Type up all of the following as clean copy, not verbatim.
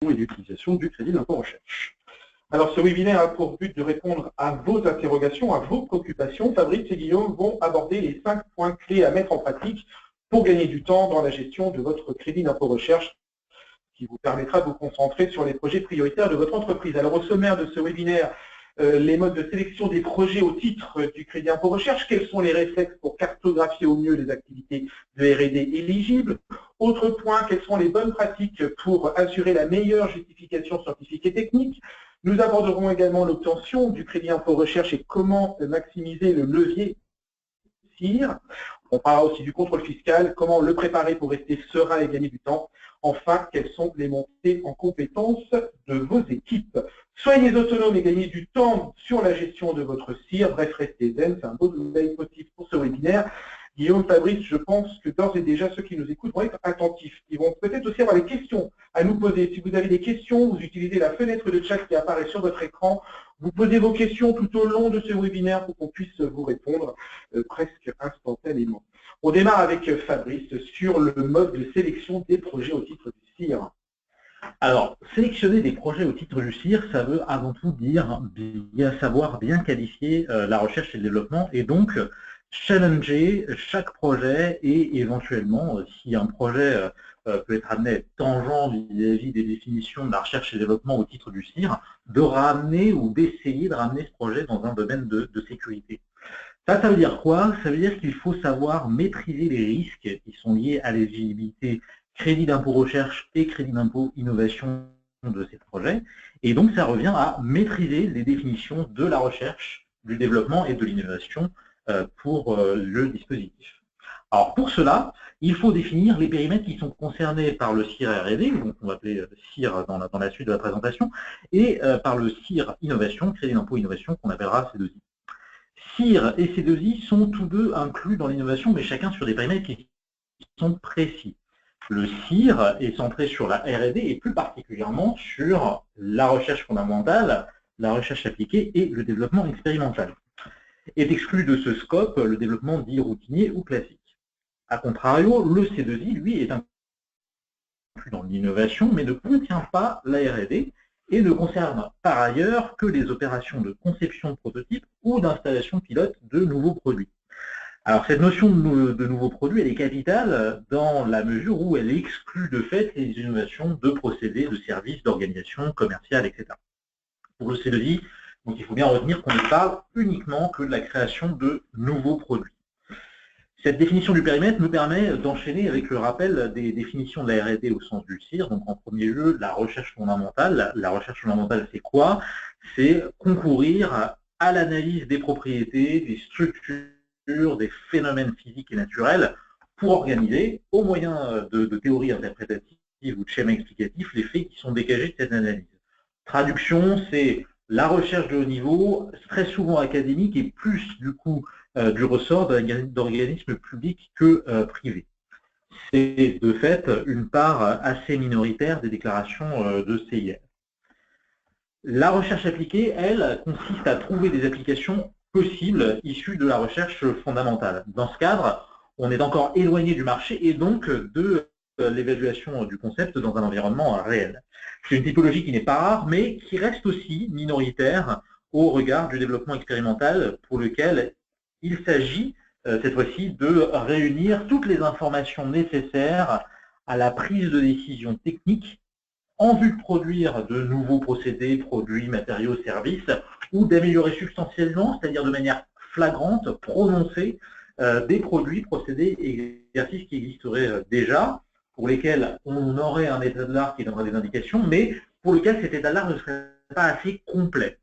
et d'utilisation du crédit d'impôt recherche. Alors, ce webinaire a pour but de répondre à vos interrogations, à vos préoccupations. Fabrice et Guillaume vont aborder les 5 points clés à mettre en pratique pour gagner du temps dans la gestion de votre crédit d'impôt recherche, qui vous permettra de vous concentrer sur les projets prioritaires de votre entreprise. Alors, au sommaire de ce webinaire, les modes de sélection des projets au titre du crédit impôt recherche, quels sont les réflexes pour cartographier au mieux les activités de R&D éligibles. Autre point, quelles sont les bonnes pratiques pour assurer la meilleure justification scientifique et technique. Nous aborderons également l'obtention du crédit impôt recherche et comment maximiser le levier CIR. On parlera aussi du contrôle fiscal, comment le préparer pour rester serein et gagner du temps. Enfin, quelles sont les montées en compétences de vos équipes. Soyez autonomes et gagnez du temps sur la gestion de votre CIR. Bref, restez zen, c'est un beau leitmotiv pour ce webinaire. Guillaume, Fabrice, je pense que d'ores et déjà, ceux qui nous écoutent vont être attentifs. Ils vont peut-être aussi avoir des questions à nous poser. Si vous avez des questions, vous utilisez la fenêtre de chat qui apparaît sur votre écran. Vous posez vos questions tout au long de ce webinaire pour qu'on puisse vous répondre presque instantanément. On démarre avec Fabrice sur le mode de sélection des projets au titre du CIR. Alors, sélectionner des projets au titre du CIR, ça veut avant tout dire savoir bien qualifier la recherche et le développement et donc challenger chaque projet et éventuellement, si un projet peut être amené à être tangent vis-à-vis des définitions de la recherche et développement au titre du CIR, de ramener ou d'essayer de ramener ce projet dans un domaine de sécurité. Ça veut dire quoi? Ça veut dire qu'il faut savoir maîtriser les risques qui sont liés à l'éligibilité crédit d'impôt recherche et crédit d'impôt innovation de ces projets. Et donc, ça revient à maîtriser les définitions de la recherche, du développement et de l'innovation pour le dispositif. Alors, pour cela, il faut définir les périmètres qui sont concernés par le CIR R&D, donc on va appeler CIR dans la suite de la présentation, et par le CIR Innovation, crédit d'impôt innovation, qu'on appellera C2I. CIR et C2I sont tous deux inclus dans l'innovation, mais chacun sur des périmètres qui sont précis. Le CIR est centré sur la R&D et plus particulièrement sur la recherche fondamentale, la recherche appliquée et le développement expérimental. Est exclu de ce scope le développement dit routinier ou classique. A contrario, le C2I, lui, est inclus dans l'innovation, mais ne contient pas la R&D et ne concerne par ailleurs que les opérations de conception de prototypes ou d'installation pilote de nouveaux produits. Alors cette notion de nouveaux produits, elle est capitale dans la mesure où elle exclut de fait les innovations de procédés, de services, d'organisations commerciales, etc. Pour le C2I, donc il faut bien retenir qu'on ne parle uniquement que de la création de nouveaux produits. Cette définition du périmètre me permet d'enchaîner avec le rappel des définitions de la R&D au sens du CIR. Donc en premier lieu, la recherche fondamentale. La recherche fondamentale, c'est quoi? C'est concourir à l'analyse des propriétés, des structures, des phénomènes physiques et naturels pour organiser, au moyen de théories interprétatives ou de schémas explicatifs, les faits qui sont dégagés de cette analyse. Traduction, c'est la recherche de haut niveau, très souvent académique et plus du coup du ressort d'organismes publics que privés. C'est de fait une part assez minoritaire des déclarations de CIR. La recherche appliquée, elle, consiste à trouver des applications possibles issues de la recherche fondamentale. Dans ce cadre, on est encore éloigné du marché et donc de l'évaluation du concept dans un environnement réel. C'est une typologie qui n'est pas rare, mais qui reste aussi minoritaire au regard du développement expérimental pour lequel il s'agit cette fois-ci de réunir toutes les informations nécessaires à la prise de décision technique en vue de produire de nouveaux procédés, produits, matériaux, services, ou d'améliorer substantiellement, c'est-à-dire de manière flagrante, prononcée, des produits, procédés et exercices qui existeraient déjà, pour lesquels on aurait un état de l'art qui donnerait des indications, mais pour lequel cet état de l'art ne serait pas assez complet.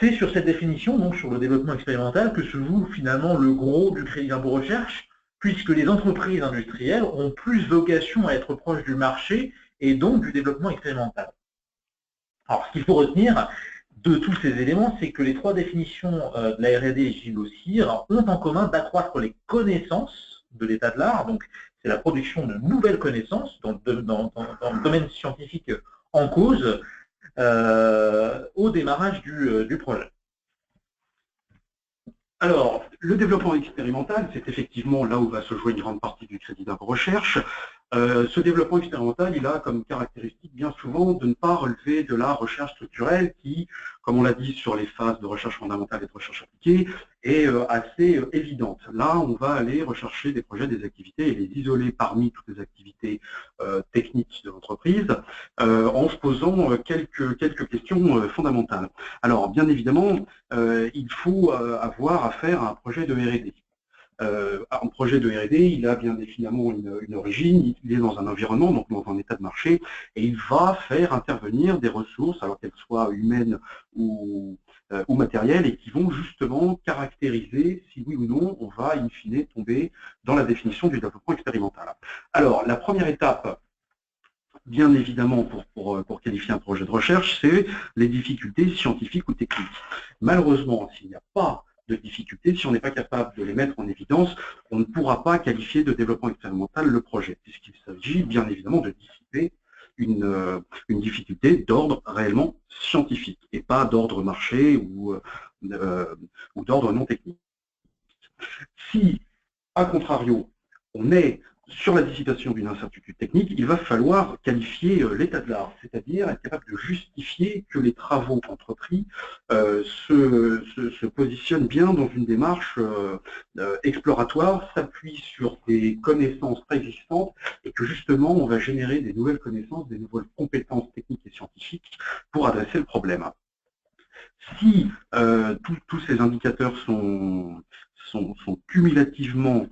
C'est sur cette définition, donc sur le développement expérimental, que se joue finalement le gros du crédit d'impôt recherche, puisque les entreprises industrielles ont plus vocation à être proches du marché et donc du développement expérimental. Alors, ce qu'il faut retenir de tous ces éléments, c'est que les trois définitions de la R&D éligible au CIR ont en commun d'accroître les connaissances de l'état de l'art, donc c'est la production de nouvelles connaissances dans le domaine scientifique en cause, au démarrage du projet. Alors, le développement expérimental, c'est effectivement là où va se jouer une grande partie du crédit d'impôt recherche. Ce développement expérimental, il a comme caractéristique bien souvent de ne pas relever de la recherche structurelle qui, comme on l'a dit sur les phases de recherche fondamentale et de recherche appliquée, est assez évidente. Là, on va aller rechercher des projets, des activités et les isoler parmi toutes les activités techniques de l'entreprise en se posant quelques questions fondamentales. Alors, bien évidemment, il faut avoir affaire à un projet de R&D. Un projet de R&D, il a bien évidemment une origine, il est dans un environnement, donc dans un état de marché, et il va faire intervenir des ressources, alors qu'elles soient humaines ou matérielles, et qui vont justement caractériser si oui ou non on va in fine tomber dans la définition du développement expérimental. Alors, la première étape, bien évidemment, pour qualifier un projet de recherche, c'est les difficultés scientifiques ou techniques. Malheureusement, s'il n'y a pas de difficultés, si on n'est pas capable de les mettre en évidence, on ne pourra pas qualifier de développement expérimental le projet, puisqu'il s'agit bien évidemment de dissiper une difficulté d'ordre réellement scientifique et pas d'ordre marché ou d'ordre non technique. Si, à contrario, on est sur la dissipation d'une incertitude technique, il va falloir qualifier l'état de l'art, c'est-à-dire être capable de justifier que les travaux entrepris se positionnent bien dans une démarche exploratoire, s'appuient sur des connaissances préexistantes et que justement on va générer des nouvelles connaissances, des nouvelles compétences techniques et scientifiques pour adresser le problème. Si tous ces indicateurs sont cumulativement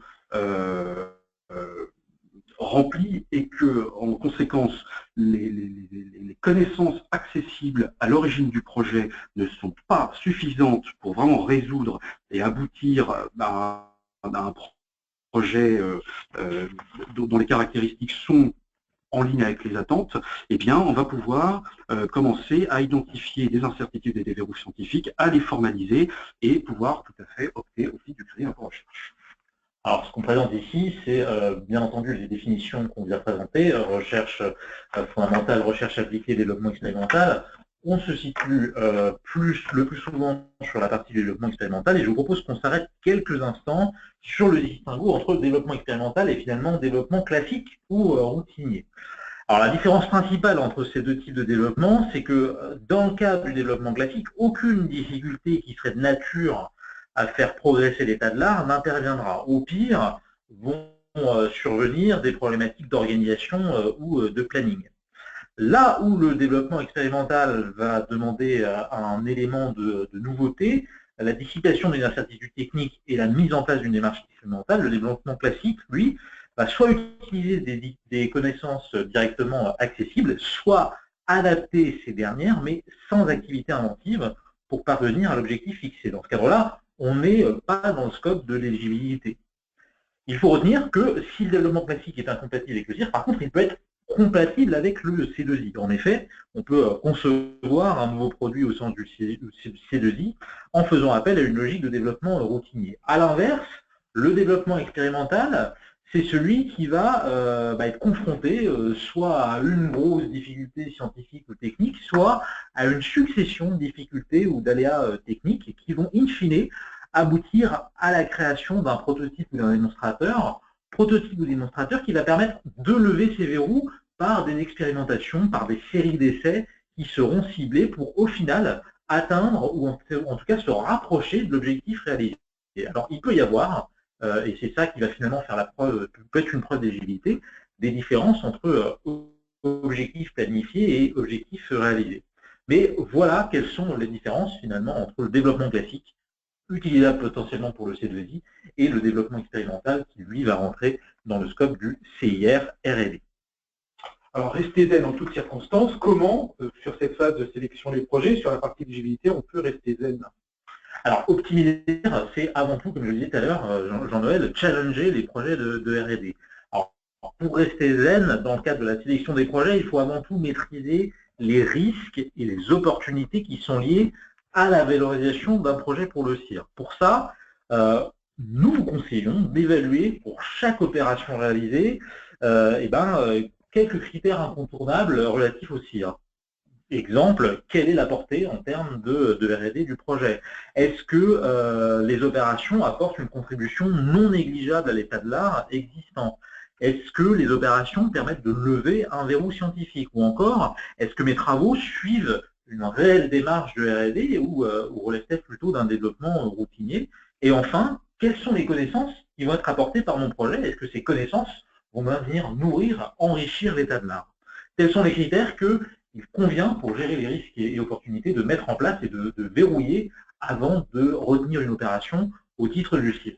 remplis et que, en conséquence, les connaissances accessibles à l'origine du projet ne sont pas suffisantes pour vraiment résoudre et aboutir à un projet dont les caractéristiques sont en ligne avec les attentes, eh bien, on va pouvoir commencer à identifier des incertitudes et des verrous scientifiques, à les formaliser et pouvoir tout à fait opter aussi du crédit d'impôt recherche. Alors, ce qu'on présente ici, c'est bien entendu les définitions qu'on vient présenter, recherche fondamentale, recherche appliquée, développement expérimental. On se situe le plus souvent sur la partie du développement expérimental et je vous propose qu'on s'arrête quelques instants sur le distinguo entre développement expérimental et finalement développement classique ou routinier. Alors, la différence principale entre ces deux types de développement, c'est que dans le cas du développement classique, aucune difficulté qui serait de nature à faire progresser l'état de l'art n'interviendra. Au pire, vont survenir des problématiques d'organisation ou de planning. Là où le développement expérimental va demander un élément de nouveauté, la dissipation des incertitudes techniques et la mise en place d'une démarche expérimentale, le développement classique, lui, va soit utiliser des connaissances directement accessibles, soit adapter ces dernières, mais sans activité inventive pour parvenir à l'objectif fixé. Dans ce cadre-là, on n'est pas dans le scope de l'éligibilité. Il faut retenir que si le développement classique est incompatible avec le CIR, par contre, il peut être compatible avec le C2I. En effet, on peut concevoir un nouveau produit au sens du C2I en faisant appel à une logique de développement routinier. À l'inverse, le développement expérimental, c'est celui qui va être confronté soit à une grosse difficulté scientifique ou technique, soit à une succession de difficultés ou d'aléas techniques qui vont in fine aboutir à la création d'un prototype ou d'un démonstrateur, qui va permettre de lever ces verrous par des expérimentations, par des séries d'essais qui seront ciblés pour au final atteindre ou en tout cas se rapprocher de l'objectif réalisé. Alors il peut y avoir, et c'est ça qui va finalement faire la preuve, peut être une preuve d'éligibilité, des différences entre objectifs planifiés et objectifs réalisés. Mais voilà quelles sont les différences finalement entre le développement classique, utilisable potentiellement pour le C2I, et le développement expérimental qui, lui, va rentrer dans le scope du CIR R&D. Alors, rester zen en toutes circonstances, comment, sur cette phase de sélection des projets, sur la partie éligibilité, on peut rester zen? Alors, optimiser, c'est avant tout, comme je le disais tout à l'heure, Jean-Noël, challenger les projets de R&D. Alors, pour rester zen, dans le cadre de la sélection des projets, il faut avant tout maîtriser les risques et les opportunités qui sont liés à la valorisation d'un projet pour le CIR. Pour ça, nous vous conseillons d'évaluer pour chaque opération réalisée quelques critères incontournables relatifs au CIR. Exemple, quelle est la portée en termes de R&D du projet? Est-ce que les opérations apportent une contribution non négligeable à l'état de l'art existant? Est-ce que les opérations permettent de lever un verrou scientifique? Ou encore, est-ce que mes travaux suivent une réelle démarche de R&D ou relève-t-elle plutôt d'un développement routinier? Et enfin, quelles sont les connaissances qui vont être apportées par mon projet? Est-ce que ces connaissances vont venir nourrir, enrichir l'état de l'art? Tels sont les critères qu'il convient pour gérer les risques et opportunités de mettre en place et de verrouiller avant de retenir une opération au titre du style.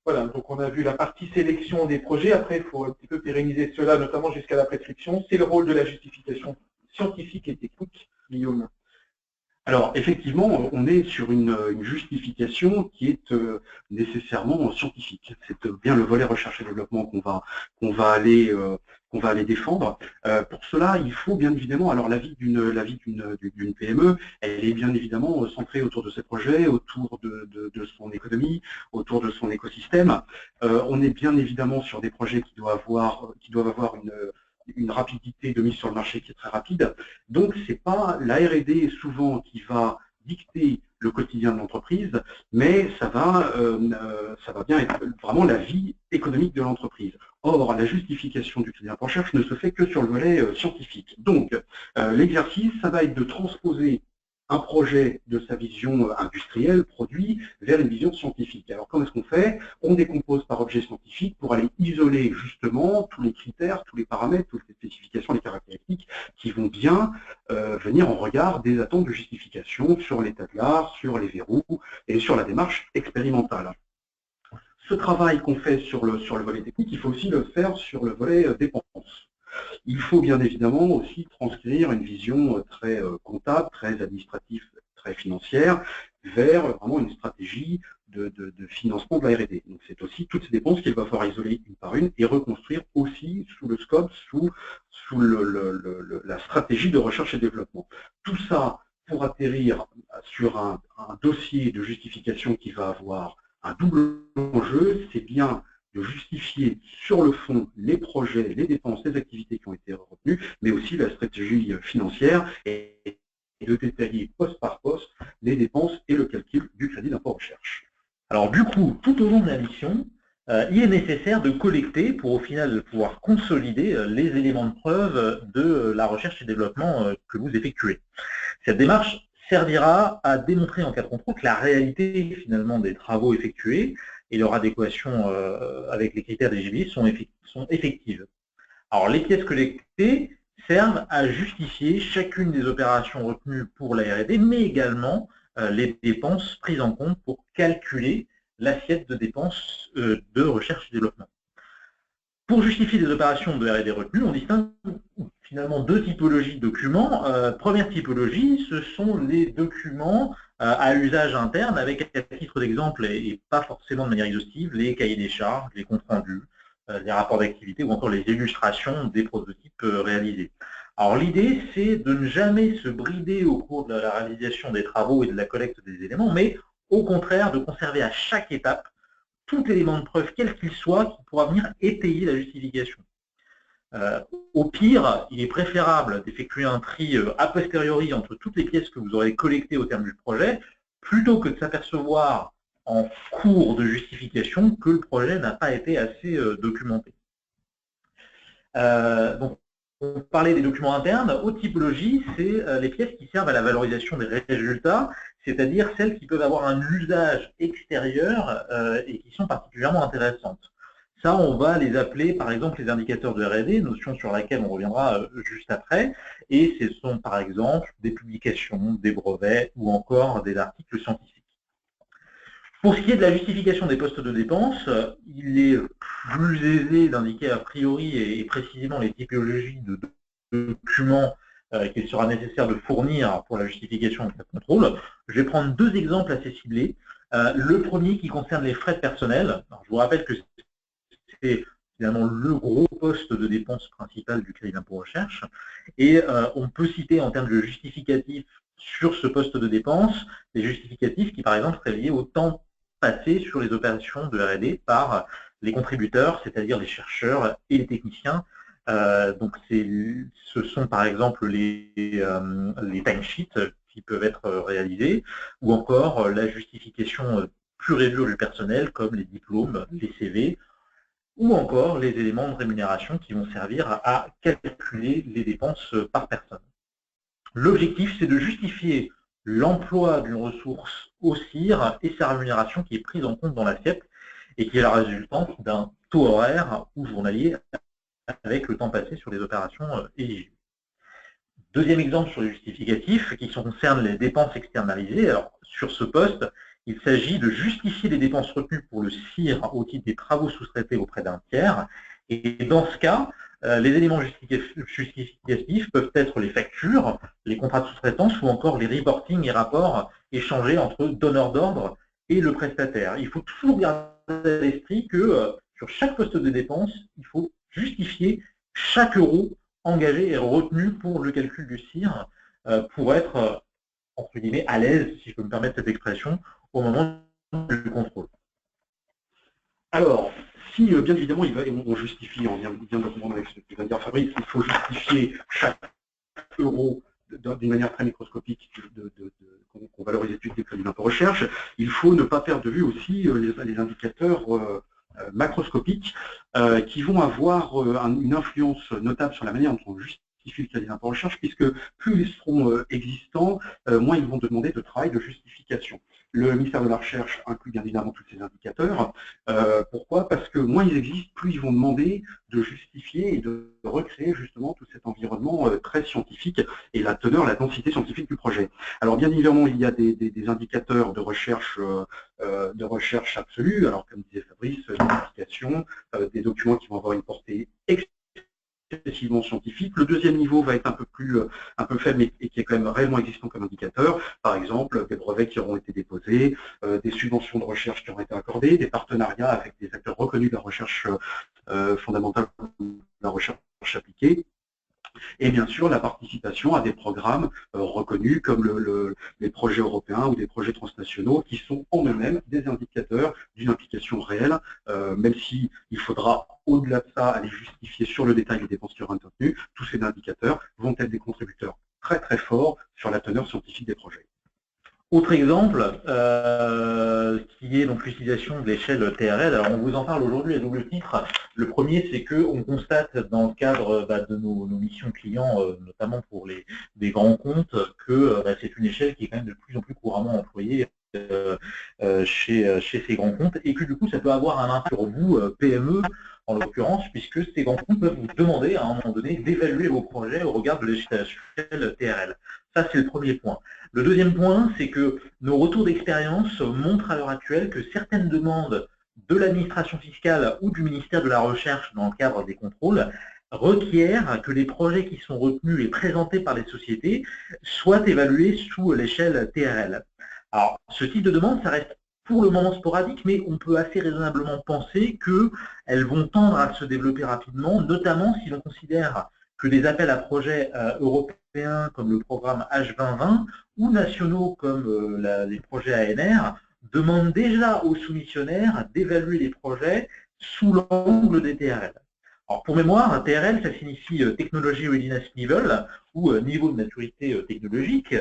Voilà, donc on a vu la partie sélection des projets. Après, il faut un petit peu pérenniser cela, notamment jusqu'à la prescription. C'est le rôle de la justification scientifique et technique. Guillaume. Alors, effectivement, on est sur une justification qui est nécessairement scientifique. C'est bien le volet recherche et développement qu'on va aller défendre. Pour cela, il faut bien évidemment, alors la vie d'une PME, elle est bien évidemment centrée autour de ses projets, autour de son économie, autour de son écosystème. On est bien évidemment sur des projets qui doivent avoir une rapidité de mise sur le marché qui est très rapide. Donc, ce n'est pas la R&D souvent qui va dicter le quotidien de l'entreprise, mais ça va bien être vraiment la vie économique de l'entreprise. Or, la justification du crédit d'impôt recherche ne se fait que sur le volet scientifique. Donc, l'exercice, ça va être de transposer un projet de sa vision industrielle, produit, vers une vision scientifique. Alors, comment est-ce qu'on fait? On décompose par objet scientifique pour aller isoler justement tous les critères, tous les paramètres, toutes les spécifications, les caractéristiques qui vont bien venir en regard des attentes de justification sur l'état de l'art, sur les verrous et sur la démarche expérimentale. Ce travail qu'on fait sur le volet technique, il faut aussi le faire sur le volet dépenses. Il faut bien évidemment aussi transcrire une vision très comptable, très administrative, très financière, vers vraiment une stratégie de financement de la R&D. Donc c'est aussi toutes ces dépenses qu'il va falloir isoler une par une et reconstruire aussi sous le scope, sous la stratégie de recherche et développement. Tout ça pour atterrir sur un dossier de justification qui va avoir un double enjeu, c'est bien de justifier sur le fond les projets, les dépenses, les activités qui ont été retenues, mais aussi la stratégie financière et de détailler poste par poste les dépenses et le calcul du crédit d'impôt recherche. Alors du coup, tout au long de la mission, il est nécessaire de collecter pour au final pouvoir consolider les éléments de preuve de la recherche et développement que vous effectuez. Cette démarche servira à démontrer en cas de contrôle que la réalité finalement des travaux effectués et leur adéquation avec les critères d'éligibilité sont effectives. Alors les pièces collectées servent à justifier chacune des opérations retenues pour la R&D, mais également les dépenses prises en compte pour calculer l'assiette de dépenses de recherche et développement. Pour justifier des opérations de R&D retenues, on distingue finalement deux typologies de documents. Première typologie, ce sont les documents à usage interne avec, à titre d'exemple, et pas forcément de manière exhaustive, les cahiers des charges, les comptes rendus, les rapports d'activité ou encore les illustrations des prototypes réalisés. Alors l'idée, c'est de ne jamais se brider au cours de la réalisation des travaux et de la collecte des éléments, mais au contraire de conserver à chaque étape tout élément de preuve, quel qu'il soit, qui pourra venir étayer la justification. Au pire, il est préférable d'effectuer un tri a posteriori entre toutes les pièces que vous aurez collectées au terme du projet, plutôt que de s'apercevoir en cours de justification que le projet n'a pas été assez documenté. Donc, on parlait des documents internes. Autre typologie, c'est les pièces qui servent à la valorisation des résultats, c'est-à-dire celles qui peuvent avoir un usage extérieur et qui sont particulièrement intéressantes. Ça, on va les appeler, par exemple, les indicateurs de R&D, notion sur laquelle on reviendra juste après. Et ce sont, par exemple, des publications, des brevets ou encore des articles scientifiques. Pour ce qui est de la justification des postes de dépenses, il est plus aisé d'indiquer a priori et précisément les typologies de documents qu'il sera nécessaire de fournir pour la justification en cas de contrôle. Je vais prendre deux exemples assez ciblés. Le premier qui concerne les frais de personnel. Alors, je vous rappelle que c'est finalement le gros poste de dépense principal du crédit d'impôt recherche. Et on peut citer en termes de justificatifs sur ce poste de dépense des justificatifs qui, par exemple, seraient liés au temps passé sur les opérations de R&D par les contributeurs, c'est-à-dire les chercheurs et les techniciens. Donc ce sont par exemple les timesheets qui peuvent être réalisés, ou encore la justification pure et dure du personnel, comme les diplômes, les CV, ou encore les éléments de rémunération qui vont servir à calculer les dépenses par personne. L'objectif, c'est de justifier l'emploi d'une ressource au CIR et sa rémunération qui est prise en compte dans l'assiette et qui est la résultante d'un taux horaire ou journalier avec le temps passé sur les opérations éligibles. Deuxième exemple sur les justificatifs qui concerne les dépenses externalisées. Alors, sur ce poste, il s'agit de justifier les dépenses retenues pour le CIR au titre des travaux sous-traités auprès d'un tiers. Et dans ce cas, les éléments justificatifs peuvent être les factures, les contrats de sous-traitance ou encore les reportings et rapports échangés entre donneurs d'ordre et le prestataire. Il faut toujours garder à l'esprit que sur chaque poste de dépense, il faut justifier chaque euro engagé et retenu pour le calcul du CIR pour être, entre guillemets, à l'aise, si je peux me permettre cette expression, au moment du contrôle. Alors, si bien évidemment on justifie, on vient de comprendre avec ce que vient de dire Fabrice, il faut justifier chaque euro d'une manière très microscopique qu'on valorise l'étude des crédits d'impôt recherche, il faut ne pas perdre de vue aussi les indicateurs macroscopiques qui vont avoir une influence notable sur la manière dont on justifie le crédit d'impôt recherche, puisque plus ils seront existants, moins ils vont demander de travail de justification. Le ministère de la Recherche inclut bien évidemment tous ces indicateurs. Pourquoi? Parce que moins ils existent, plus ils vont demander de justifier et de recréer justement tout cet environnement très scientifique et la teneur, la densité scientifique du projet. Alors bien évidemment, il y a des indicateurs de recherche absolue. Alors comme disait Fabrice, des indications, des documents qui vont avoir une portée excessivement scientifique. Le deuxième niveau va être un peu faible, mais qui est quand même réellement existant comme indicateur. Par exemple, des brevets qui auront été déposés, des subventions de recherche qui auront été accordées, des partenariats avec des acteurs reconnus de la recherche fondamentale, de la recherche appliquée. Et bien sûr, la participation à des programmes reconnus comme les projets européens ou des projets transnationaux qui sont en eux-mêmes des indicateurs d'une implication réelle, même s'il faudra, au-delà de ça, aller justifier sur le détail les dépenses qui auront été obtenues. Tous ces indicateurs vont être des contributeurs très très forts sur la teneur scientifique des projets. Autre exemple, qui est donc l'utilisation de l'échelle TRL. Alors on vous en parle aujourd'hui à double titre. Le premier, c'est qu'on constate dans le cadre de nos missions clients, notamment pour des grands comptes, que c'est une échelle qui est quand même de plus en plus couramment employée chez ces grands comptes, et que du coup ça peut avoir un impact sur vous, PME en l'occurrence, puisque ces grands comptes peuvent vous demander à un moment donné d'évaluer vos projets au regard de l'échelle TRL. Ça, c'est le premier point. Le deuxième point, c'est que nos retours d'expérience montrent à l'heure actuelle que certaines demandes de l'administration fiscale ou du ministère de la Recherche dans le cadre des contrôles requièrent que les projets qui sont retenus et présentés par les sociétés soient évalués sous l'échelle TRL. Alors, ce type de demande, ça reste pour le moment sporadique, mais on peut assez raisonnablement penser qu'elles vont tendre à se développer rapidement, notamment si l'on considère que des appels à projets européens comme le programme H2020 ou nationaux comme les projets ANR demandent déjà aux soumissionnaires d'évaluer les projets sous l'angle des TRL. Alors pour mémoire, TRL, ça signifie Technology Readiness Level ou niveau de maturité technologique.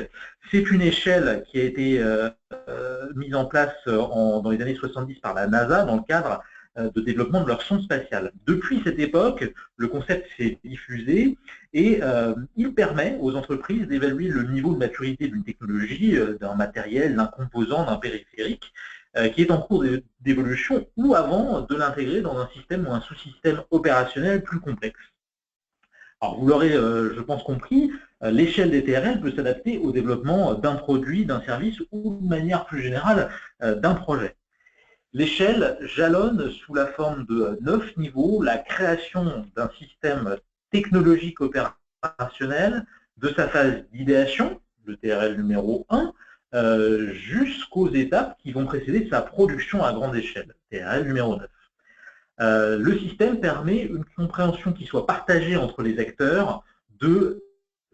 C'est une échelle qui a été mise en place dans les années 70 par la NASA dans le cadre de développement de leur sonde spatiale. Depuis cette époque, le concept s'est diffusé et il permet aux entreprises d'évaluer le niveau de maturité d'une technologie, d'un matériel, d'un composant, d'un périphérique, qui est en cours d'évolution ou avant de l'intégrer dans un système ou un sous-système opérationnel plus complexe. Alors vous l'aurez, je pense, compris, l'échelle des TRL peut s'adapter au développement d'un produit, d'un service ou de manière plus générale d'un projet. L'échelle jalonne sous la forme de 9 niveaux la création d'un système technologique opérationnel de sa phase d'idéation, le TRL numéro 1, jusqu'aux étapes qui vont précéder sa production à grande échelle, TRL numéro 9. Le système permet une compréhension qui soit partagée entre les acteurs de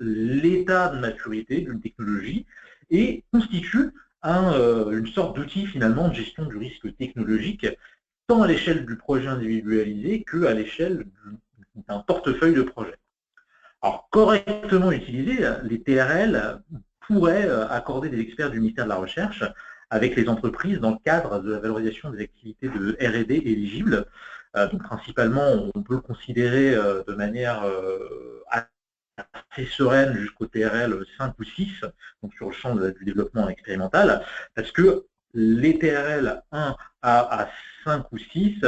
l'état de maturité d'une technologie et constitue une sorte d'outil finalement de gestion du risque technologique, tant à l'échelle du projet individualisé qu'à l'échelle d'un portefeuille de projet. Alors, correctement utilisés, les TRL pourraient accorder des experts du ministère de la Recherche avec les entreprises dans le cadre de la valorisation des activités de R&D éligibles, Donc principalement, on peut le considérer de manière assez sereine jusqu'au TRL 5 ou 6, donc sur le champ du développement expérimental, parce que les TRL 1 à 5 ou 6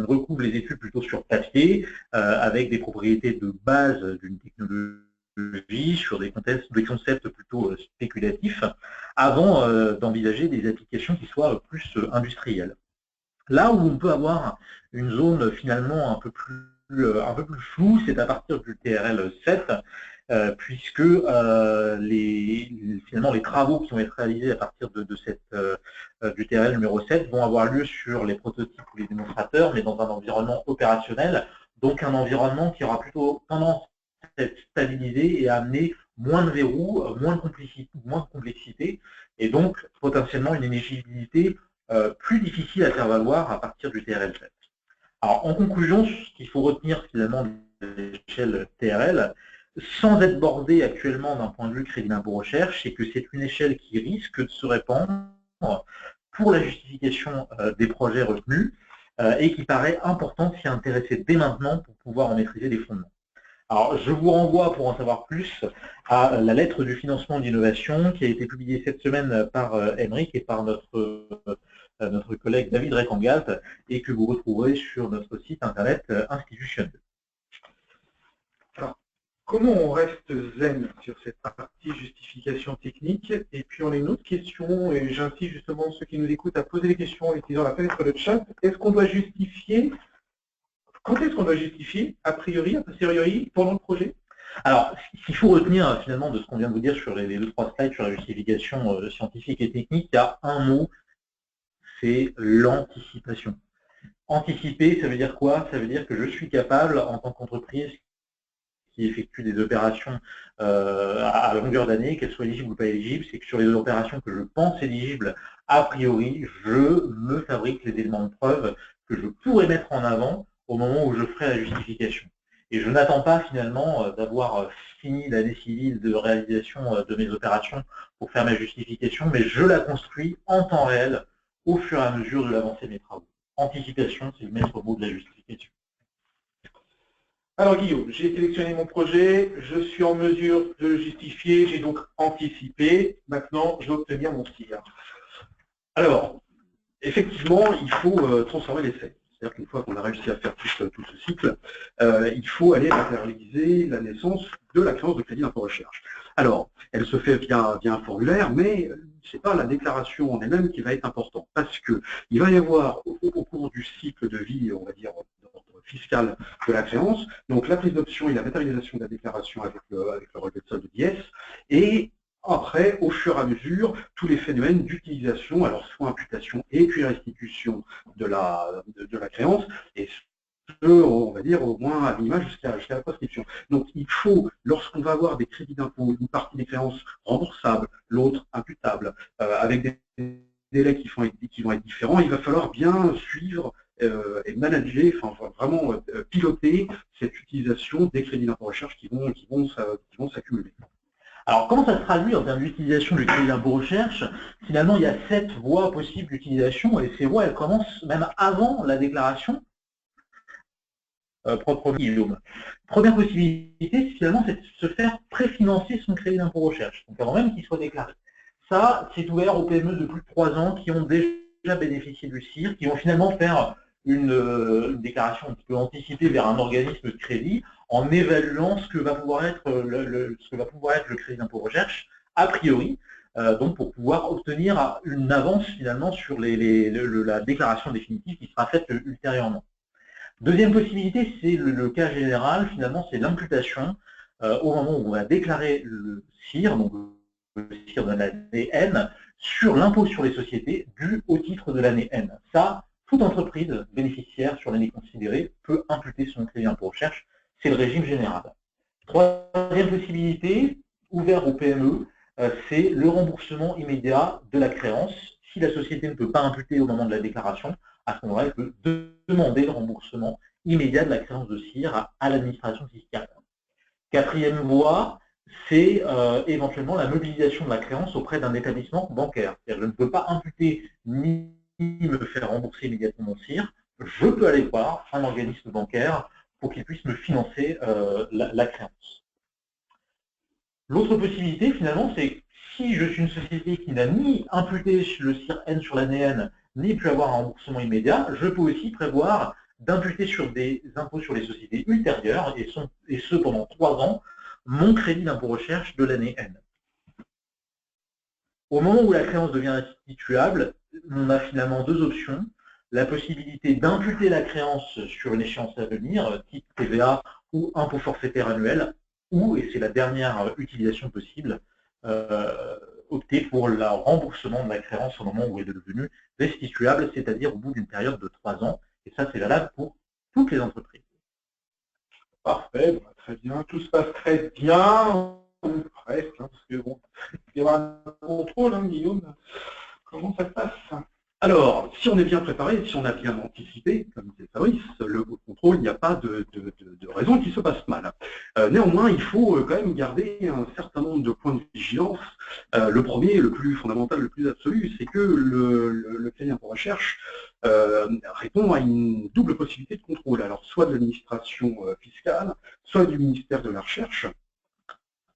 recouvrent les études plutôt sur papier, avec des propriétés de base d'une technologie, sur des concepts plutôt spéculatifs, avant d'envisager des applications qui soient plus industrielles. Là où on peut avoir une zone finalement un peu plus floue, c'est à partir du TRL 7, puisque finalement les travaux qui vont être réalisés à partir du TRL numéro 7 vont avoir lieu sur les prototypes ou les démonstrateurs, mais dans un environnement opérationnel, donc un environnement qui aura plutôt tendance à être stabilisé et à amener moins de verrous, moins de complexité, et donc potentiellement une éligibilité plus difficile à faire valoir à partir du TRL 7. Alors, en conclusion, ce qu'il faut retenir finalement de l'échelle TRL, sans être bordé actuellement d'un point de vue crédit d'impôt recherche, c'est que c'est une échelle qui risque de se répandre pour la justification des projets retenus et qui paraît important de s'y intéresser dès maintenant pour pouvoir en maîtriser les fondements. Alors, je vous renvoie, pour en savoir plus, à la lettre du financement d'innovation qui a été publiée cette semaine par Émeric et par notre collègue David Rekangat et que vous retrouverez sur notre site internet institutionnel. Alors, comment on reste zen sur cette partie justification technique? Et puis on a une autre question, et j'incite justement ceux qui nous écoutent à poser des questions en utilisant la fenêtre de chat. Est-ce qu'on doit justifier? Quand est-ce qu'on doit justifier, a priori, a posteriori, pendant le projet? Alors, ce qu'il faut retenir finalement de ce qu'on vient de vous dire sur les 2-3 slides sur la justification scientifique et technique, il y a un mot, c'est l'anticipation. Anticiper, ça veut dire quoi? Ça veut dire que je suis capable, en tant qu'entreprise qui effectue des opérations à longueur d'année, qu'elles soient éligibles ou pas éligibles, c'est que sur les opérations que je pense éligibles, a priori, je me fabrique les éléments de preuve que je pourrais mettre en avant au moment où je ferai la justification. Et je n'attends pas finalement d'avoir fini l'année civile de réalisation de mes opérations pour faire ma justification, mais je la construis en temps réel au fur et à mesure de l'avancée de mes travaux. Anticipation, c'est le maître mot de la justification. Alors Guillaume, j'ai sélectionné mon projet, je suis en mesure de le justifier, j'ai donc anticipé, maintenant je vais obtenir mon CIR. Alors, effectivement, il faut transformer l'essai. C'est-à-dire qu'une fois qu'on a réussi à faire tout ce cycle, il faut aller matérialiser la naissance de la créance de crédit d'impôt recherche. Alors, elle se fait via un formulaire, mais ce n'est pas la déclaration en elle-même qui va être importante, parce qu'il va y avoir, au cours du cycle de vie, on va dire, fiscal de la créance, donc la prise d'option et la matérialisation de la déclaration avec le relevé de solde de dièse, et après, au fur et à mesure, tous les phénomènes d'utilisation, alors soit imputation et puis restitution de la créance, et ce, on va dire, au moins à minima jusqu'à la prescription. Donc il faut, lorsqu'on va avoir des crédits d'impôt, une partie des créances remboursables, l'autre imputable, avec des délais qui vont être différents, il va falloir bien suivre et manager, enfin vraiment piloter cette utilisation des crédits d'impôt recherche qui vont s'accumuler. Alors, comment ça se traduit en termes d'utilisation du crédit d'impôt recherche? Finalement, il y a 7 voies possibles d'utilisation, et ces voies, elles commencent même avant la déclaration proprement Guillaume. Première possibilité, finalement, c'est de se faire préfinancer son crédit d'impôt recherche, donc avant même qu'il soit déclaré. Ça, c'est ouvert aux PME de plus de 3 ans qui ont déjà bénéficié du CIR, qui vont finalement faire une déclaration un petit peu anticipée vers un organisme de crédit en évaluant ce que va pouvoir être le crédit d'impôt recherche, a priori, donc pour pouvoir obtenir une avance finalement sur la déclaration définitive qui sera faite ultérieurement. Deuxième possibilité, c'est le cas général, finalement, c'est l'imputation au moment où on va déclarer le CIR, donc le CIR de l'année N, sur l'impôt sur les sociétés dû au titre de l'année N. Ça, toute entreprise bénéficiaire sur l'année considérée peut imputer son crédit d'impôt recherche, c'est le régime général. Troisième possibilité, ouvert aux PME, c'est le remboursement immédiat de la créance. Si la société ne peut pas imputer au moment de la déclaration, à ce moment-là, elle peut demander le remboursement immédiat de la créance de CIR à l'administration fiscale. Quatrième voie, c'est éventuellement la mobilisation de la créance auprès d'un établissement bancaire. C'est-à-dire que je ne peux pas imputer ni me faire rembourser immédiatement mon CIR. je peux aller voir un organisme bancaire pour qu'il puisse me financer la créance. L'autre possibilité, finalement, c'est si je suis une société qui n'a ni imputé le CIR N sur l'année N, ni pu avoir un remboursement immédiat, je peux aussi prévoir d'imputer sur des impôts sur les sociétés ultérieures, et ce pendant 3 ans, mon crédit d'impôt recherche de l'année N. Au moment où la créance devient instituable, on a finalement 2 options. La possibilité d'imputer la créance sur une échéance à venir, type TVA ou impôt forfaitaire annuel, ou, et c'est la dernière utilisation possible, opter pour le remboursement de la créance au moment où elle est devenue restituable, c'est-à-dire au bout d'une période de 3 ans. Et ça, c'est valable pour toutes les entreprises. Parfait, très bien. Tout se passe très bien, ou presque, hein, parce que bon, il y aura un contrôle, hein, Guillaume. Comment ça se passe? Alors, si on est bien préparé, si on a bien anticipé, comme disait Fabrice, le contrôle, il n'y a pas de raison qu'il se passe mal. Néanmoins, il faut quand même garder un certain nombre de points de vigilance. Le premier, le plus fondamental, le plus absolu, c'est que le crédit d'impôt recherche répond à une double possibilité de contrôle. Alors, soit de l'administration fiscale, soit du ministère de la Recherche.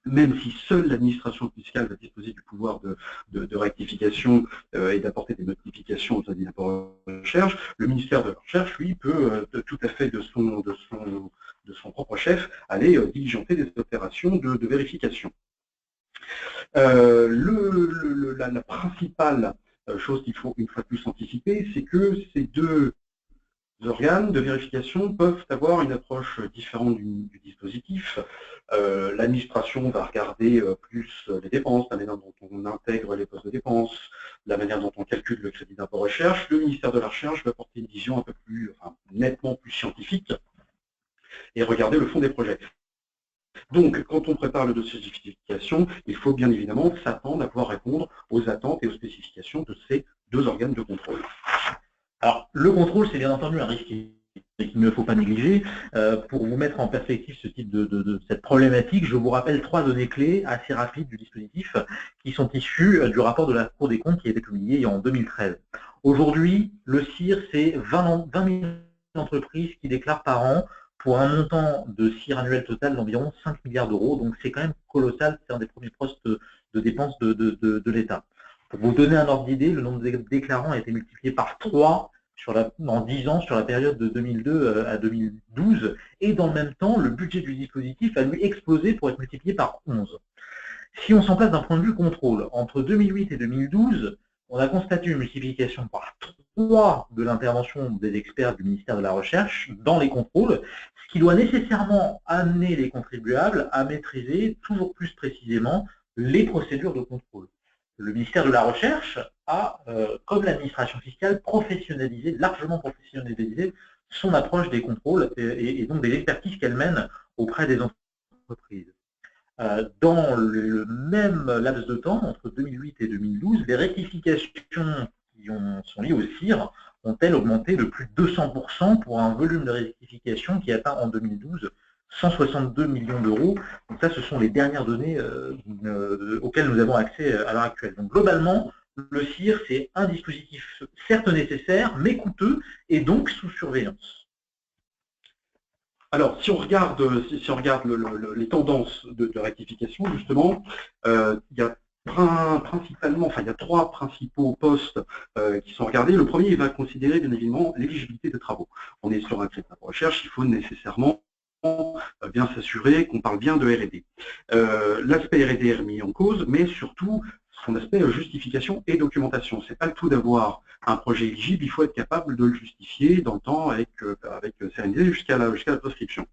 Même si seule l'administration fiscale va disposer du pouvoir de rectification et d'apporter des notifications au crédit d'impôt recherche, le ministère de la Recherche, lui, peut tout à fait de son propre chef aller diligenter des opérations de vérification. La principale chose qu'il faut une fois de plus anticiper, c'est que ces 2 organes de vérification peuvent avoir une approche différente du dispositif. L'administration va regarder plus les dépenses, la manière dont on intègre les postes de dépenses, la manière dont on calcule le crédit d'impôt recherche. Le ministère de la Recherche va porter une vision un peu plus, nettement plus scientifique et regarder le fond des projets. Donc, quand on prépare le dossier de justification, il faut bien évidemment s'attendre à pouvoir répondre aux attentes et aux spécifications de ces 2 organes de contrôle. Alors, le contrôle, c'est bien entendu un risque qu'il ne faut pas négliger. Pour vous mettre en perspective ce type de cette problématique, je vous rappelle 3 données clés assez rapides du dispositif qui sont issues du rapport de la Cour des comptes qui a été publié en 2013. Aujourd'hui, le CIR, c'est 20 000 entreprises qui déclarent par an pour un montant de CIR annuel total d'environ 5 milliards d'euros. Donc, c'est quand même colossal, c'est un des premiers postes de dépenses de l'État. Pour vous donner un ordre d'idée, le nombre de déclarants a été multiplié par 3 en 10 ans sur la période de 2002 à 2012, et dans le même temps, le budget du dispositif a lui explosé pour être multiplié par 11. Si on s'en place d'un point de vue contrôle, entre 2008 et 2012, on a constaté une multiplication par 3 de l'intervention des experts du ministère de la Recherche dans les contrôles, ce qui doit nécessairement amener les contribuables à maîtriser toujours plus précisément les procédures de contrôle. Le ministère de la Recherche a, comme l'administration fiscale, largement professionnalisé son approche des contrôles et donc des expertises qu'elle mène auprès des entreprises. Dans le même laps de temps, entre 2008 et 2012, les rectifications qui sont liées au CIR ont-elles augmenté de plus de 200% pour un volume de rectification qui atteint en 2012 162 millions d'euros. Donc ça, ce sont les dernières données auxquelles nous avons accès à l'heure actuelle. Donc globalement, le CIR, c'est un dispositif certes nécessaire, mais coûteux, et donc sous surveillance. Alors, si on regarde les tendances de rectification, justement, il y a principalement, il y a 3 principaux postes qui sont regardés. Le premier, il va considérer bien évidemment l'éligibilité des travaux. On est sur un crédit d'impôt recherche, il faut nécessairement bien s'assurer qu'on parle bien de R&D. L'aspect R&D est remis en cause, mais surtout son aspect justification et documentation. C'est pas le tout d'avoir un projet éligible, il faut être capable de le justifier dans le temps avec sérénité jusqu'à la prescription.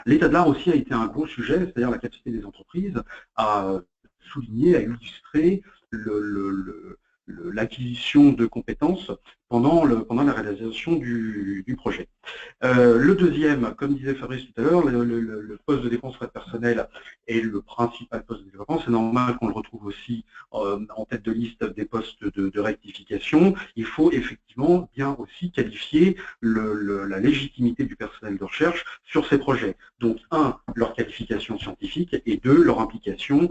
L'état de l'art aussi a été un gros sujet, c'est-à-dire la capacité des entreprises à souligner, à illustrer l'acquisition de compétences pendant la réalisation du projet. Le deuxième, comme disait Fabrice tout à l'heure, le poste de dépense frais de personnel est le principal poste de développement. C'est normal qu'on le retrouve aussi en tête de liste des postes de rectification. Il faut effectivement bien aussi qualifier la légitimité du personnel de recherche sur ces projets. Donc, 1, leur qualification scientifique, et 2, leur implication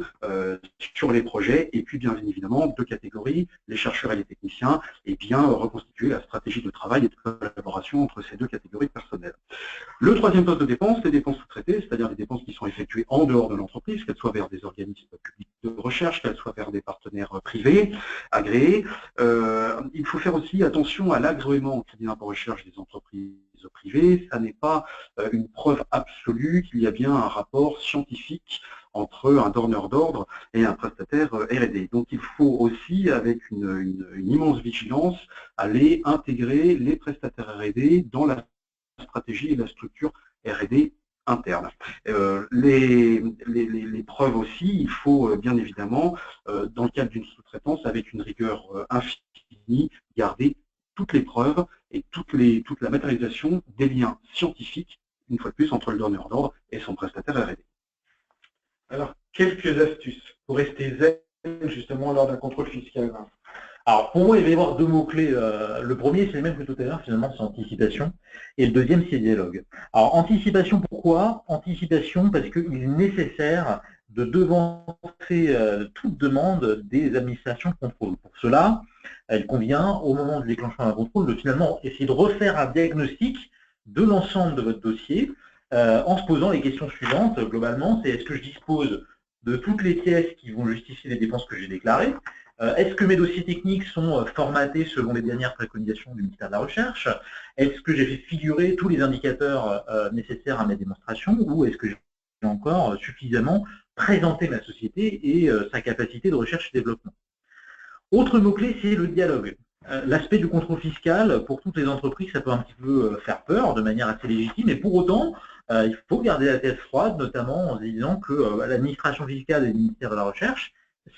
sur les projets, et puis bien évidemment 2 catégories, les chercheurs et les techniciens, et bien reconstituer constituer la stratégie de travail et de collaboration entre ces deux catégories de personnel. Le troisième poste de dépenses, les dépenses sous-traitées, c'est-à-dire les dépenses qui sont effectuées en dehors de l'entreprise, qu'elles soient vers des organismes publics de recherche, qu'elles soient vers des partenaires privés, agréés. Il faut faire aussi attention à l'agrément au crédit d'impôt recherche des entreprises privées. Ça n'est pas une preuve absolue qu'il y a bien un rapport scientifique entre un donneur d'ordre et un prestataire R&D. Donc il faut aussi, avec une immense vigilance, aller intégrer les prestataires R&D dans la stratégie et la structure R&D interne. Les preuves aussi, il faut bien évidemment, dans le cadre d'une sous-traitance, avec une rigueur infinie, garder toutes les preuves et toute la matérialisation des liens scientifiques, une fois de plus, entre le donneur d'ordre et son prestataire R&D. Alors, quelques astuces pour rester zen justement lors d'un contrôle fiscal. Alors, pour moi, il va y avoir deux mots-clés. Le premier, c'est le même que tout à l'heure, finalement, c'est anticipation. Et le deuxième, c'est dialogue. Alors, anticipation, pourquoi? Anticipation, parce qu'il est nécessaire de devancer toute demande des administrations de contrôle. Pour cela, il convient, au moment du déclenchement d'un contrôle, de finalement essayer de refaire un diagnostic de l'ensemble de votre dossier en se posant les questions suivantes. Globalement, c'est est-ce que je dispose de toutes les pièces qui vont justifier les dépenses que j'ai déclarées? Est-ce que mes dossiers techniques sont formatés selon les dernières préconisations du ministère de la Recherche? Est-ce que j'ai fait figurer tous les indicateurs nécessaires à mes démonstrations? Ou est-ce que j'ai encore suffisamment présenté ma société et sa capacité de recherche et développement? Autre mot-clé, c'est le dialogue. L'aspect du contrôle fiscal, pour toutes les entreprises, ça peut un petit peu faire peur de manière assez légitime, et pour autant, il faut garder la tête froide, notamment en se disant que l'administration fiscale et le ministère de la Recherche,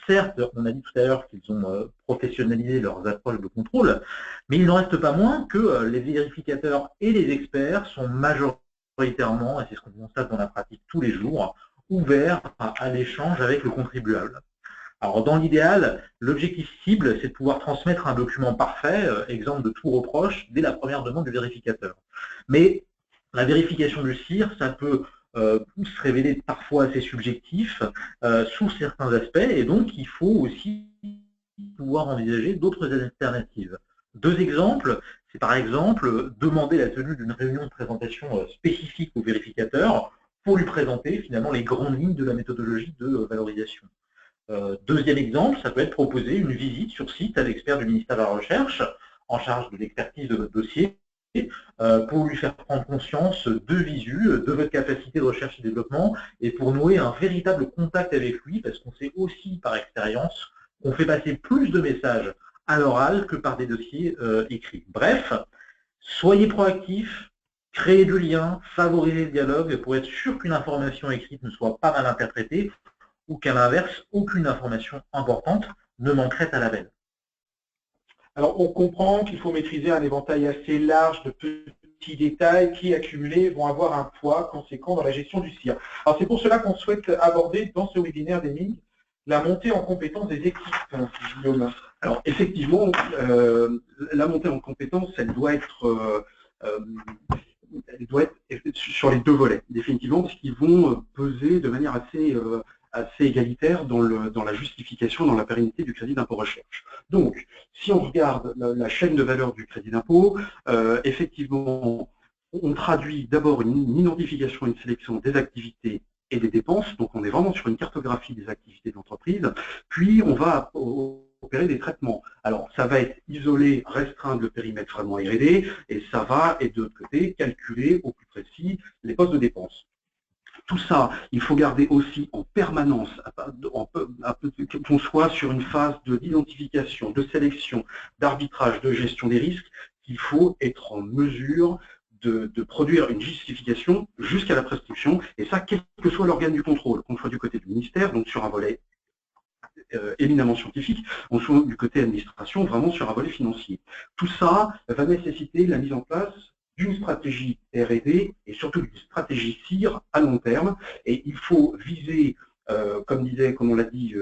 certes, on a dit tout à l'heure qu'ils ont professionnalisé leurs approches de contrôle, mais il n'en reste pas moins que les vérificateurs et les experts sont majoritairement, et c'est ce qu'on constate dans la pratique tous les jours, ouverts à l'échange avec le contribuable. Alors, dans l'idéal, l'objectif cible, c'est de pouvoir transmettre un document parfait, exempt de tout reproche, dès la première demande du vérificateur. Mais la vérification du CIR, ça peut se révéler parfois assez subjectif sous certains aspects, et donc il faut aussi pouvoir envisager d'autres alternatives. Deux exemples, c'est par exemple demander la tenue d'une réunion de présentation spécifique au vérificateur pour lui présenter finalement les grandes lignes de la méthodologie de valorisation. Deuxième exemple, ça peut être proposer une visite sur site à l'expert du ministère de la Recherche en charge de l'expertise de votre dossier pour lui faire prendre conscience de visu, de votre capacité de recherche et développement et pour nouer un véritable contact avec lui parce qu'on sait aussi par expérience qu'on fait passer plus de messages à l'oral que par des dossiers écrits. Bref, soyez proactifs, créez du lien, favorisez le dialogue pour être sûr qu'une information écrite ne soit pas mal interprétée ou qu'à l'inverse, aucune information importante ne manquerait à l'appel. Alors, on comprend qu'il faut maîtriser un éventail assez large de petits détails qui, accumulés, vont avoir un poids conséquent dans la gestion du CIR. Alors, c'est pour cela qu'on souhaite aborder dans ce webinaire d'Emile la montée en compétence des équipes, Guillaume. Alors, effectivement, la montée en compétence, elle doit être sur les deux volets, définitivement, parce qu'ils vont peser de manière assez égalitaire dans la justification, dans la pérennité du crédit d'impôt recherche. Donc, si on regarde la chaîne de valeur du crédit d'impôt, effectivement, on traduit d'abord une identification et une sélection des activités et des dépenses, donc on est vraiment sur une cartographie des activités de l'entreprise, puis on va opérer des traitements. Alors, ça va être isoler, restreindre le périmètre vraiment R&D, et ça va, et de l'autre côté, calculer au plus précis les postes de dépenses. Tout ça, il faut garder aussi en permanence, qu'on soit sur une phase d'identification, de sélection, d'arbitrage, de gestion des risques, qu'il faut être en mesure de produire une justification jusqu'à la prescription, et ça, quel que soit l'organe du contrôle, qu'on soit du côté du ministère, donc sur un volet éminemment scientifique, on soit du côté administration, vraiment sur un volet financier. Tout ça va nécessiter la mise en place d'une stratégie R&D et surtout d'une stratégie CIR à long terme. Et il faut viser, comme on l'a dit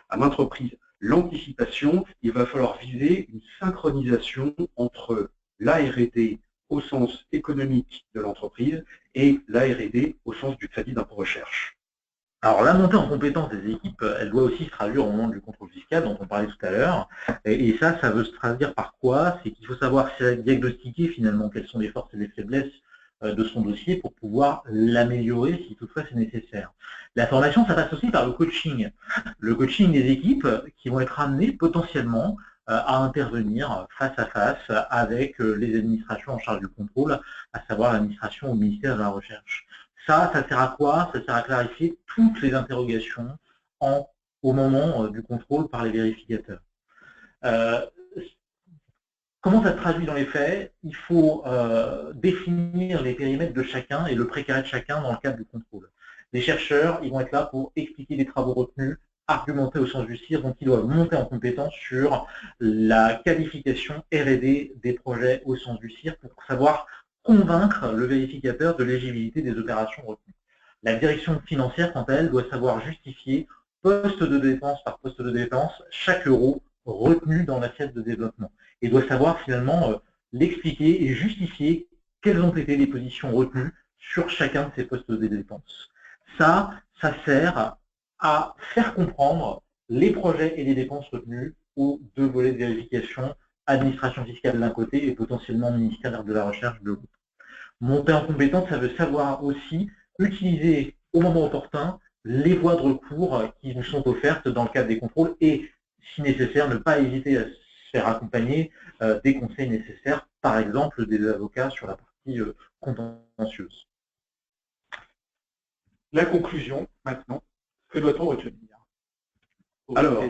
à maintes reprises, l'anticipation. Il va falloir viser une synchronisation entre la R&D au sens économique de l'entreprise et la R&D au sens du crédit d'impôt recherche. Alors la montée en compétence des équipes, elle doit aussi se traduire au moment du contrôle fiscal dont on parlait tout à l'heure. Et ça veut se traduire par quoi? C'est qu'il faut savoir diagnostiquer finalement quelles sont les forces et les faiblesses de son dossier pour pouvoir l'améliorer si toutefois c'est nécessaire. La formation, ça passe aussi par le coaching. Le coaching des équipes qui vont être amenées potentiellement à intervenir face à face avec les administrations en charge du contrôle, à savoir l'administration au ministère de la Recherche. Ça sert à quoi? Ça sert à clarifier toutes les interrogations au moment du contrôle par les vérificateurs. Comment ça se traduit dans les faits? Il faut définir les périmètres de chacun et le précaré de chacun dans le cadre du contrôle. Les chercheurs, ils vont être là pour expliquer les travaux retenus, argumenter au sens du CIR, donc ils doivent monter en compétence sur la qualification R&D des projets au sens du CIR pour savoir convaincre le vérificateur de l'éligibilité des opérations retenues. La direction financière, quant à elle, doit savoir justifier poste de dépense par poste de dépense chaque euro retenu dans l'assiette de développement et doit savoir finalement l'expliquer et justifier quelles ont été les positions retenues sur chacun de ces postes de dépenses. Ça sert à faire comprendre les projets et les dépenses retenues aux deux volets de vérification, administration fiscale d'un côté et potentiellement ministère de la Recherche de l'autre. Monter en compétence, ça veut savoir aussi utiliser au moment opportun les voies de recours qui nous sont offertes dans le cadre des contrôles et, si nécessaire, ne pas hésiter à se faire accompagner des conseils nécessaires, par exemple des avocats sur la partie contentieuse. La conclusion, maintenant, que doit-on retenir? Alors,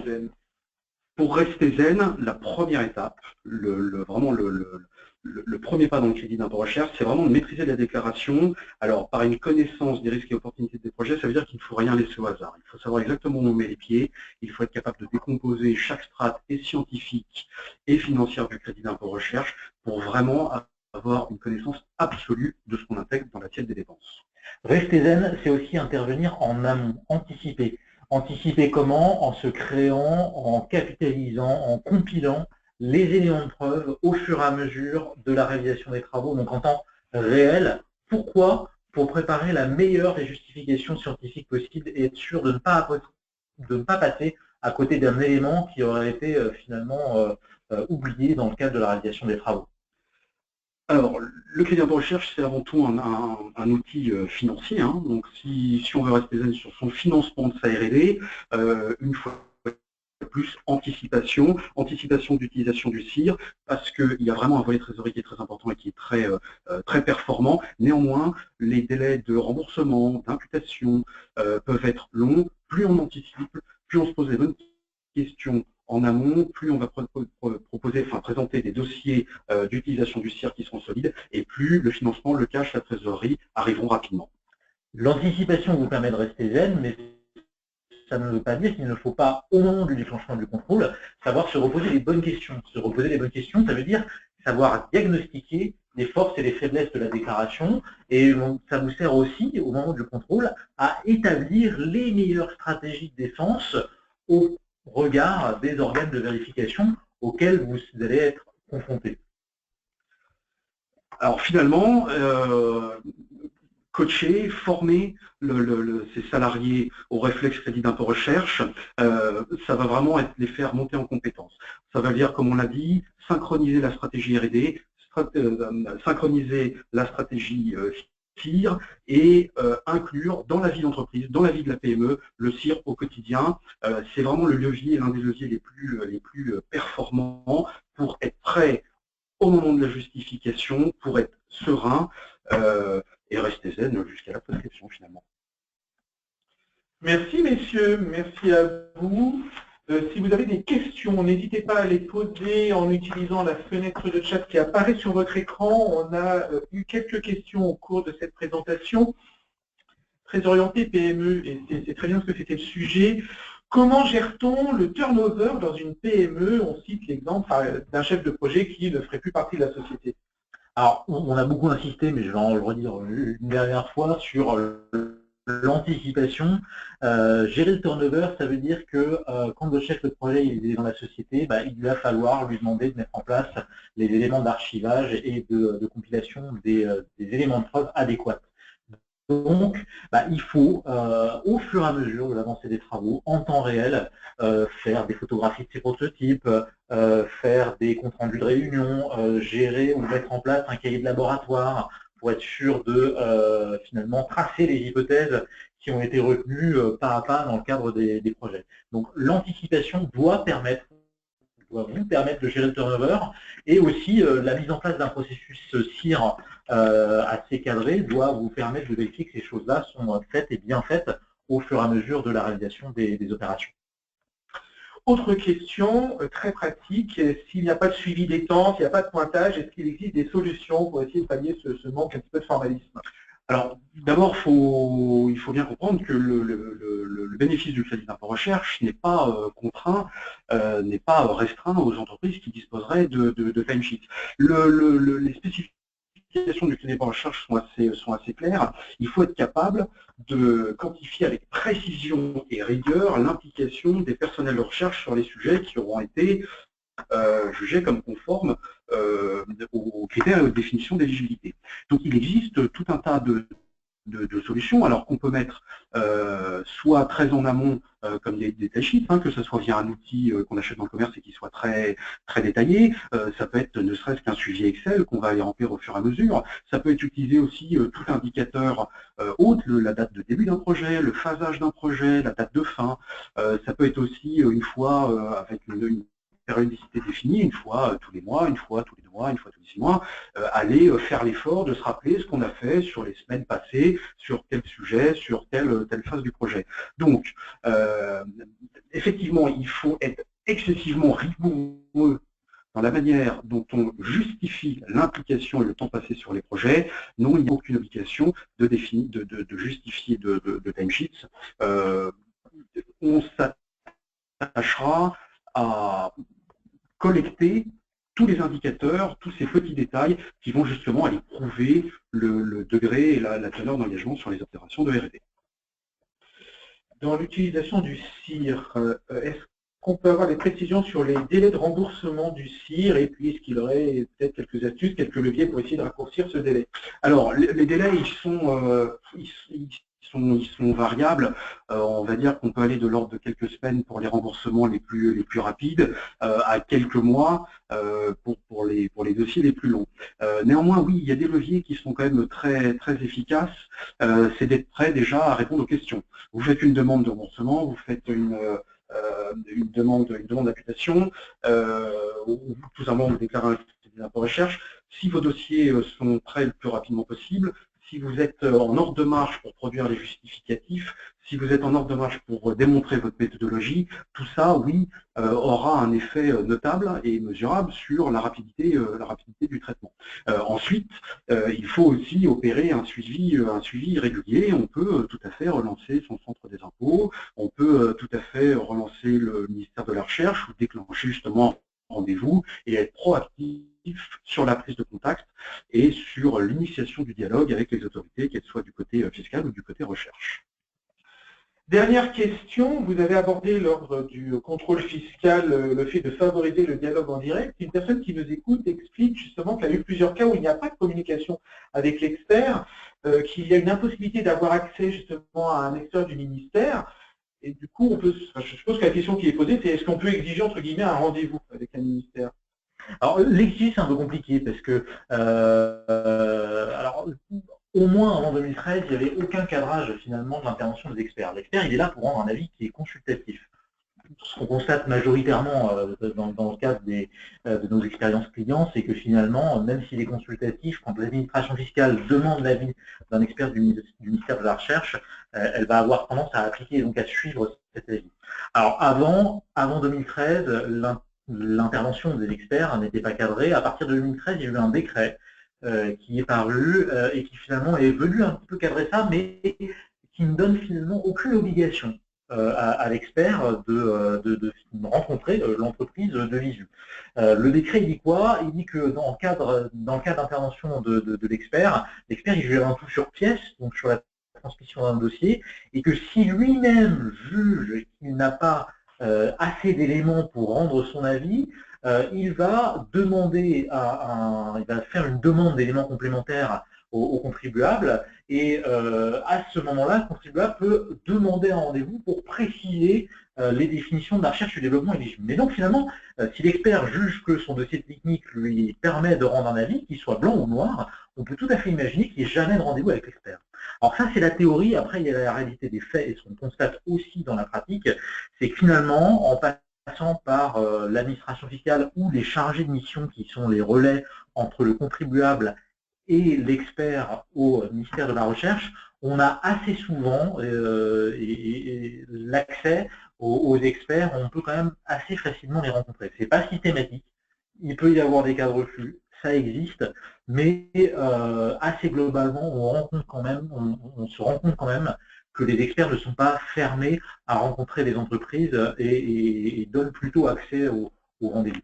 pour rester zen, la première étape, vraiment le premier pas dans le crédit d'impôt recherche, c'est vraiment de maîtriser la déclaration. Alors, par une connaissance des risques et opportunités des projets, ça veut dire qu'il ne faut rien laisser au hasard. Il faut savoir exactement où on met les pieds. Il faut être capable de décomposer chaque strate et scientifique et financière du crédit d'impôt recherche pour vraiment avoir une connaissance absolue de ce qu'on intègre dans l'assiette des dépenses. Rester zen, c'est aussi intervenir en amont, anticiper. Anticiper comment? En se créant, en capitalisant, en compilant les éléments de preuve au fur et à mesure de la réalisation des travaux, donc en temps réel. Pourquoi? Pour préparer la meilleure des justifications scientifiques possibles et être sûr de ne pas passer à côté d'un élément qui aurait été finalement oublié dans le cadre de la réalisation des travaux. Alors, le crédit d'impôt recherche, c'est avant tout un outil financier. Hein. Donc, si on veut rester zen sur son financement de sa R&D, une fois plus anticipation d'utilisation du CIR, parce qu'il y a vraiment un volet trésorerie qui est très important et qui est très performant. Néanmoins, les délais de remboursement, d'imputation peuvent être longs. Plus on anticipe, plus on se pose les bonnes questions en amont, plus on va présenter des dossiers d'utilisation du CIR qui seront solides, et plus le financement, le cash, la trésorerie arriveront rapidement. L'anticipation vous permet de rester zen, mais ça ne veut pas dire qu'il ne faut pas, au moment du déclenchement du contrôle, savoir se reposer les bonnes questions. Se reposer les bonnes questions, ça veut dire savoir diagnostiquer les forces et les faiblesses de la déclaration, et ça vous sert aussi, au moment du contrôle, à établir les meilleures stratégies de défense au regard des organes de vérification auxquels vous allez être confrontés. Alors finalement, coacher, former ces salariés au réflexe crédit d'impôt recherche, ça va vraiment les faire monter en compétences. Ça va dire, comme on l'a dit, synchroniser la stratégie R&D, synchroniser la stratégie CIR et inclure dans la vie d'entreprise, dans la vie de la PME, le CIR au quotidien. C'est vraiment l'un des leviers les plus performants pour être prêt au moment de la justification, pour être serein et rester zen jusqu'à la prescription finalement. Merci messieurs, merci à vous. Si vous avez des questions, n'hésitez pas à les poser en utilisant la fenêtre de chat qui apparaît sur votre écran. On a eu quelques questions au cours de cette présentation, très orientée PME, et c'est très bien parce que c'était le sujet. Comment gère-t-on le turnover dans une PME? On cite l'exemple d'un chef de projet qui ne ferait plus partie de la société. Alors, on a beaucoup insisté, mais je vais en le redire une dernière fois, sur l'anticipation. Gérer le turnover, ça veut dire que quand le chef de projet est dans la société, il va falloir lui demander de mettre en place les éléments d'archivage et de compilation des éléments de preuve adéquats. Donc, il faut, au fur et à mesure de l'avancée des travaux, en temps réel, faire des photographies de ces prototypes, faire des comptes rendus de réunion, gérer ou mettre en place un cahier de laboratoire pour être sûr de finalement tracer les hypothèses qui ont été retenues pas à pas dans le cadre des projets. Donc, l'anticipation doit vous permettre de gérer le turnover, et aussi la mise en place d'un processus CIR assez cadré doit vous permettre de vérifier que ces choses-là sont faites et bien faites au fur et à mesure de la réalisation des opérations. Autre question très pratique, s'il n'y a pas de suivi des temps, s'il n'y a pas de pointage, est-ce qu'il existe des solutions pour essayer de pallier ce manque un petit peu de formalisme? Alors, d'abord, il faut bien comprendre que le bénéfice du crédit d'impôt recherche n'est pas contraint, n'est pas restreint aux entreprises qui disposeraient de timesheets. Les spécifications du crédit d'impôt recherche sont assez claires. Il faut être capable de quantifier avec précision et rigueur l'implication des personnels de recherche sur les sujets qui auront été jugés comme conformes aux critères et aux définitions d'éligibilité. Donc il existe tout un tas de solutions, alors qu'on peut mettre soit très en amont, comme des datasheets, que ce soit via un outil qu'on achète dans le commerce et qui soit très détaillé. Ça peut être ne serait-ce qu'un suivi Excel qu'on va aller remplir au fur et à mesure. Ça peut être utilisé aussi tout indicateur autre, la date de début d'un projet, le phasage d'un projet, la date de fin. Ça peut être aussi une fois avec une périodicité définie, une fois tous les mois, une fois tous les 2 mois, une fois tous les 6 mois, aller faire l'effort de se rappeler ce qu'on a fait sur les semaines passées, sur tel sujet, sur telle phase du projet. Donc, effectivement, il faut être excessivement rigoureux dans la manière dont on justifie l'implication et le temps passé sur les projets. Non, il n'y a aucune obligation de justifier de timesheets. On s'attachera à collecter tous les indicateurs, tous ces petits détails qui vont justement aller prouver le degré et la teneur d'engagement sur les opérations de R&D. Dans l'utilisation du CIR, est-ce qu'on peut avoir des précisions sur les délais de remboursement du CIR, et puis est-ce qu'il y aurait peut-être quelques astuces, quelques leviers pour essayer de raccourcir ce délai? Alors, les délais, ils sont variables. On va dire qu'on peut aller de l'ordre de quelques semaines pour les remboursements les plus rapides, à quelques mois pour les dossiers les plus longs. Néanmoins, oui, il y a des leviers qui sont quand même très efficaces. C'est d'être prêt déjà à répondre aux questions. Vous faites une demande de remboursement, vous faites une demande d'imputation, ou tout simplement vous déclarez un crédit d'impôt recherche. Si vos dossiers sont prêts le plus rapidement possible, si vous êtes en ordre de marche pour produire les justificatifs, si vous êtes en ordre de marche pour démontrer votre méthodologie, tout ça, oui, aura un effet notable et mesurable sur la rapidité du traitement. Ensuite, il faut aussi opérer un suivi régulier. On peut tout à fait relancer son centre des impôts, on peut tout à fait relancer le ministère de la Recherche ou déclencher justement un rendez-vous et être proactif sur la prise de contact et sur l'initiation du dialogue avec les autorités, qu'elles soient du côté fiscal ou du côté recherche. Dernière question, vous avez abordé lors du contrôle fiscal le fait de favoriser le dialogue en direct. Une personne qui nous écoute explique justement qu'il y a eu plusieurs cas où il n'y a pas de communication avec l'expert, qu'il y a une impossibilité d'avoir accès justement à un expert du ministère. Et du coup, je suppose que la question qui est posée, c'est est-ce qu'on peut exiger entre guillemets un rendez-vous avec un ministère? Alors, l'exige, c'est un peu compliqué parce que, alors, au moins avant 2013, il n'y avait aucun cadrage finalement de l'intervention des experts. L'expert, il est là pour rendre un avis qui est consultatif. Ce qu'on constate majoritairement dans le cadre de nos expériences clients, c'est que finalement, même s'il est consultatif, quand l'administration fiscale demande l'avis d'un expert du ministère de la Recherche, elle va avoir tendance à appliquer et donc à suivre cet avis. Alors avant 2013, l'intervention des experts n'était pas cadrée. À partir de 2013, il y a eu un décret qui est paru et qui finalement est venu un petit peu cadrer ça, mais qui ne donne finalement aucune obligation à l'expert de rencontrer l'entreprise de visu. Le décret, il dit quoi? Il dit que dans le cadre d'intervention de l'expert, il juge un tout sur pièce, donc sur la transmission d'un dossier, et que si lui-même juge qu'il n'a pas assez d'éléments pour rendre son avis, il va demander il va faire une demande d'éléments complémentaires aux contribuables. Et à ce moment-là, le contribuable peut demander un rendez-vous pour préciser les définitions de la recherche et du développement éligible. Mais donc finalement, si l'expert juge que son dossier technique lui permet de rendre un avis, qu'il soit blanc ou noir, on peut tout à fait imaginer qu'il n'y ait jamais de rendez-vous avec l'expert. Alors ça, c'est la théorie. Après, il y a la réalité des faits, et ce qu'on constate aussi dans la pratique, c'est que finalement, en passant par l'administration fiscale ou les chargés de mission qui sont les relais entre le contribuable et l'expert au ministère de la Recherche, on a assez souvent l'accès aux experts, on peut quand même assez facilement les rencontrer. Ce n'est pas systématique, il peut y avoir des cas de refus, ça existe, mais assez globalement, on se rend compte quand même que les experts ne sont pas fermés à rencontrer les entreprises et donnent plutôt accès au rendez-vous.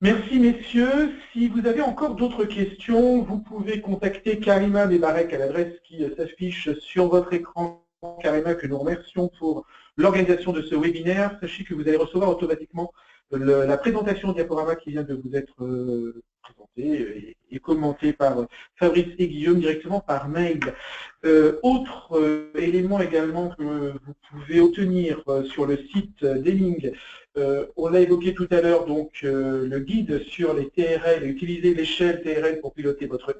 Merci messieurs. Si vous avez encore d'autres questions, vous pouvez contacter Karima Mebarek à l'adresse qui s'affiche sur votre écran. Karima, que nous remercions pour l'organisation de ce webinaire. Sachez que vous allez recevoir automatiquement la présentation diaporama qui vient de vous être présentée et commentée par Fabrice et Guillaume directement par mail. Autre élément également que vous pouvez obtenir sur le site d'Eling, on l'a évoqué tout à l'heure, donc le guide sur les TRL, utiliser l'échelle TRL pour piloter votre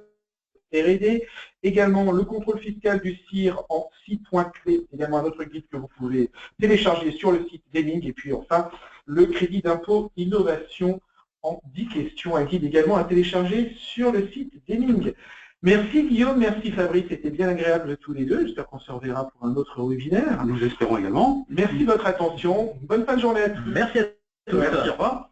R&D, également le contrôle fiscal du CIR en 6 points clés, également un autre guide que vous pouvez télécharger sur le site d'Eling, et puis enfin le crédit d'impôt innovation en 10 questions, un guide également à télécharger sur le site d'Eling. Merci Guillaume, merci Fabrice, c'était bien agréable tous les deux, j'espère qu'on se reverra pour un autre webinaire. Nous espérons également. Merci de votre attention, bonne fin de journée à tous. Merci à tous. Merci, au revoir.